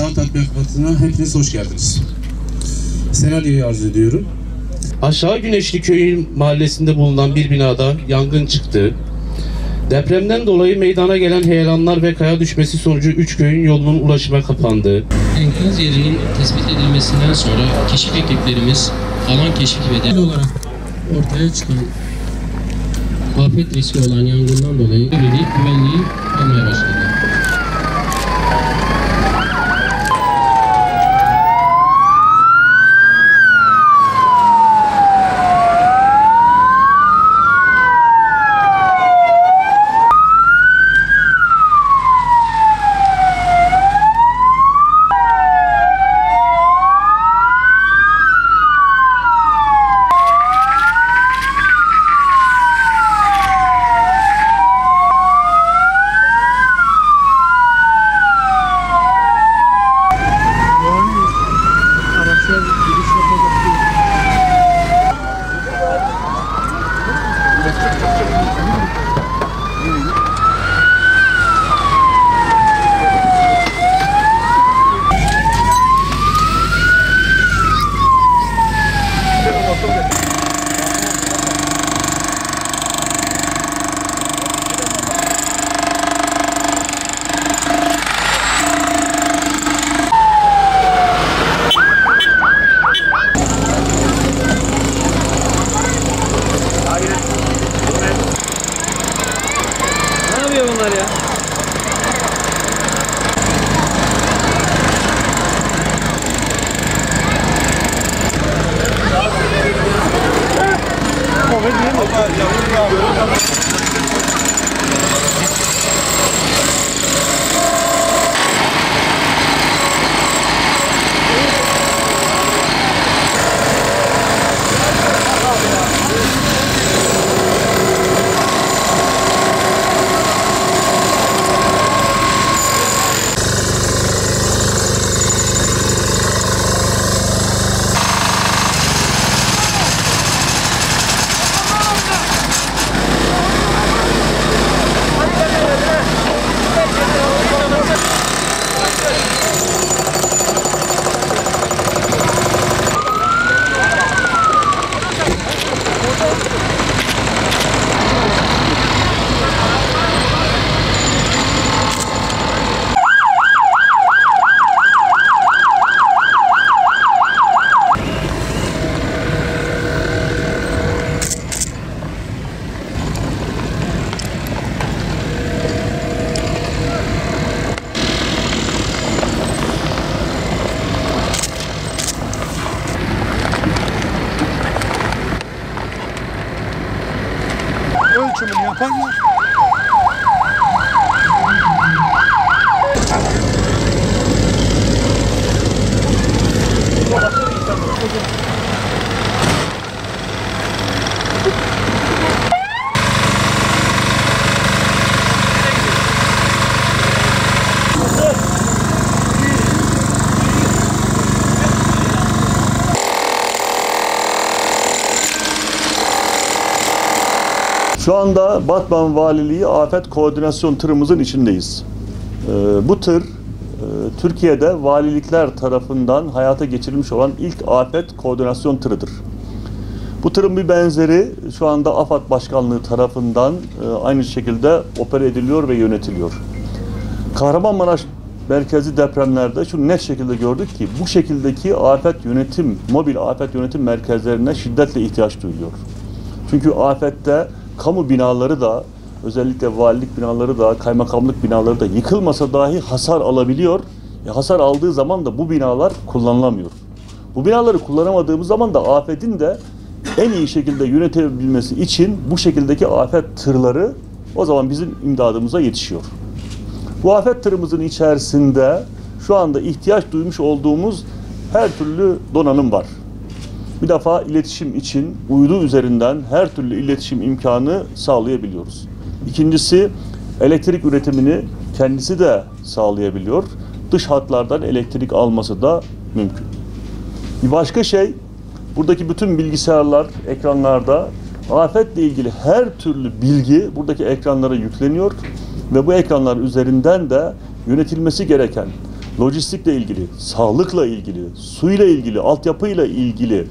Sağ tatbikatına hepiniz hoş geldiniz. Senaryoyu arz ediyorum. Aşağı Güneşli Köyü mahallesinde bulunan bir binada yangın çıktı. Depremden dolayı meydana gelen heyelanlar ve kaya düşmesi sonucu 3 köyün yolunun ulaşıma kapandı. Enkaz yerinin tespit edilmesinden sonra keşif ekiplerimiz alan keşif ve olarak ortaya çıkan afet riski olan yangından dolayı güvenliği almaya başladı. Ölçümünü yaparlar. Şu anda Batman Valiliği Afet Koordinasyon Tırımızın içindeyiz. Bu tır Türkiye'de valilikler tarafından hayata geçirilmiş olan ilk afet koordinasyon tırıdır. Bu tırın bir benzeri şu anda AFAD Başkanlığı tarafından aynı şekilde opera ediliyor ve yönetiliyor. Kahramanmaraş merkezi depremlerde şu net şekilde gördük ki bu şekildeki afet yönetim, mobil afet yönetim merkezlerine şiddetle ihtiyaç duyuluyor. Çünkü afette kamu binaları da, özellikle valilik binaları da, kaymakamlık binaları da yıkılmasa dahi hasar alabiliyor. Hasar aldığı zaman da bu binalar kullanılamıyor. Bu binaları kullanamadığımız zaman da afetin de en iyi şekilde yönetebilmesi için bu şekildeki afet tırları o zaman bizim imdadımıza yetişiyor. Bu afet tırımızın içerisinde şu anda ihtiyaç duymuş olduğumuz her türlü donanım var. Bir defa iletişim için uydu üzerinden her türlü iletişim imkanı sağlayabiliyoruz. İkincisi, elektrik üretimini kendisi de sağlayabiliyor. Dış hatlardan elektrik alması da mümkün. Bir başka şey, buradaki bütün bilgisayarlar, ekranlarda afetle ilgili her türlü bilgi buradaki ekranlara yükleniyor ve bu ekranlar üzerinden de yönetilmesi gereken lojistikle ilgili, sağlıkla ilgili, suyla ilgili, altyapıyla ilgili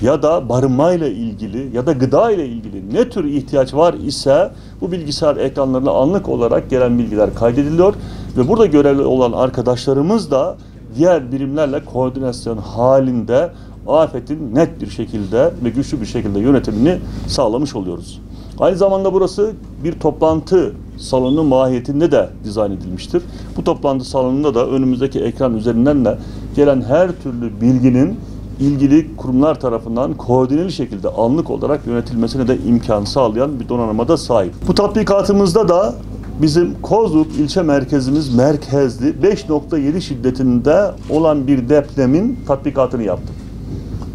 ya da barınmayla ilgili ya da gıda ile ilgili ne tür ihtiyaç var ise bu bilgisayar ekranlarına anlık olarak gelen bilgiler kaydediliyor ve burada görevli olan arkadaşlarımız da diğer birimlerle koordinasyon halinde afetin net bir şekilde ve güçlü bir şekilde yönetimini sağlamış oluyoruz. Aynı zamanda burası bir toplantı salonu mahiyetinde de dizayn edilmiştir. Bu toplantı salonunda da önümüzdeki ekran üzerinden de gelen her türlü bilginin ilgili kurumlar tarafından koordineli şekilde anlık olarak yönetilmesine de imkan sağlayan bir donanıma da sahip. Bu tatbikatımızda da bizim Kozluk ilçe merkezimiz merkezli 5.7 şiddetinde olan bir depremin tatbikatını yaptık.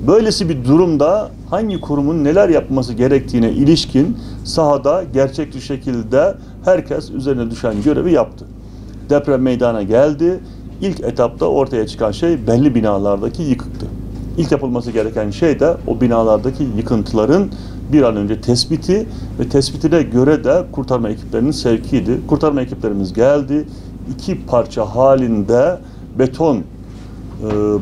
Böylesi bir durumda hangi kurumun neler yapması gerektiğine ilişkin sahada gerçekçi şekilde herkes üzerine düşen görevi yaptı. Deprem meydana geldi. İlk etapta ortaya çıkan şey belli binalardaki yıkıktı. İlk yapılması gereken şey de o binalardaki yıkıntıların bir an önce tespiti ve tespitine göre de kurtarma ekiplerinin sevkiydi. Kurtarma ekiplerimiz geldi. 2 parça halinde beton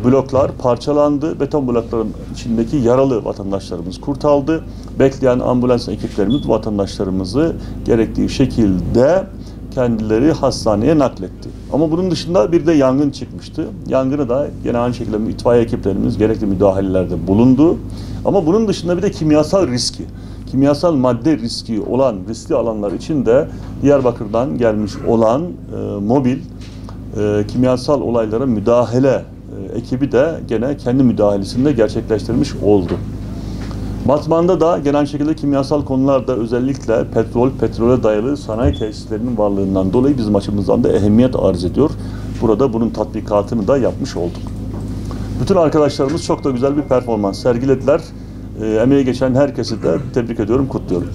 bloklar parçalandı. Beton blokların içindeki yaralı vatandaşlarımız kurtarıldı. Bekleyen ambulans ekiplerimiz vatandaşlarımızı gerektiği şekilde kendileri hastaneye nakletti. Ama bunun dışında bir de yangın çıkmıştı. Yangını da gene aynı şekilde itfaiye ekiplerimiz gerekli müdahalelerde bulundu. Ama bunun dışında bir de kimyasal riski, kimyasal madde riski olan riskli alanlar için de Diyarbakır'dan gelmiş olan mobil kimyasal olaylara müdahale ekibi de gene kendi müdahalesini de gerçekleştirmiş oldu. Batman'da da genel şekilde kimyasal konularda özellikle petrole dayalı sanayi tesislerinin varlığından dolayı bizim açımızdan da ehemmiyet arz ediyor. Burada bunun tatbikatını da yapmış olduk. Bütün arkadaşlarımız çok da güzel bir performans sergilediler. Emeği geçen herkesi de tebrik ediyorum, kutluyorum.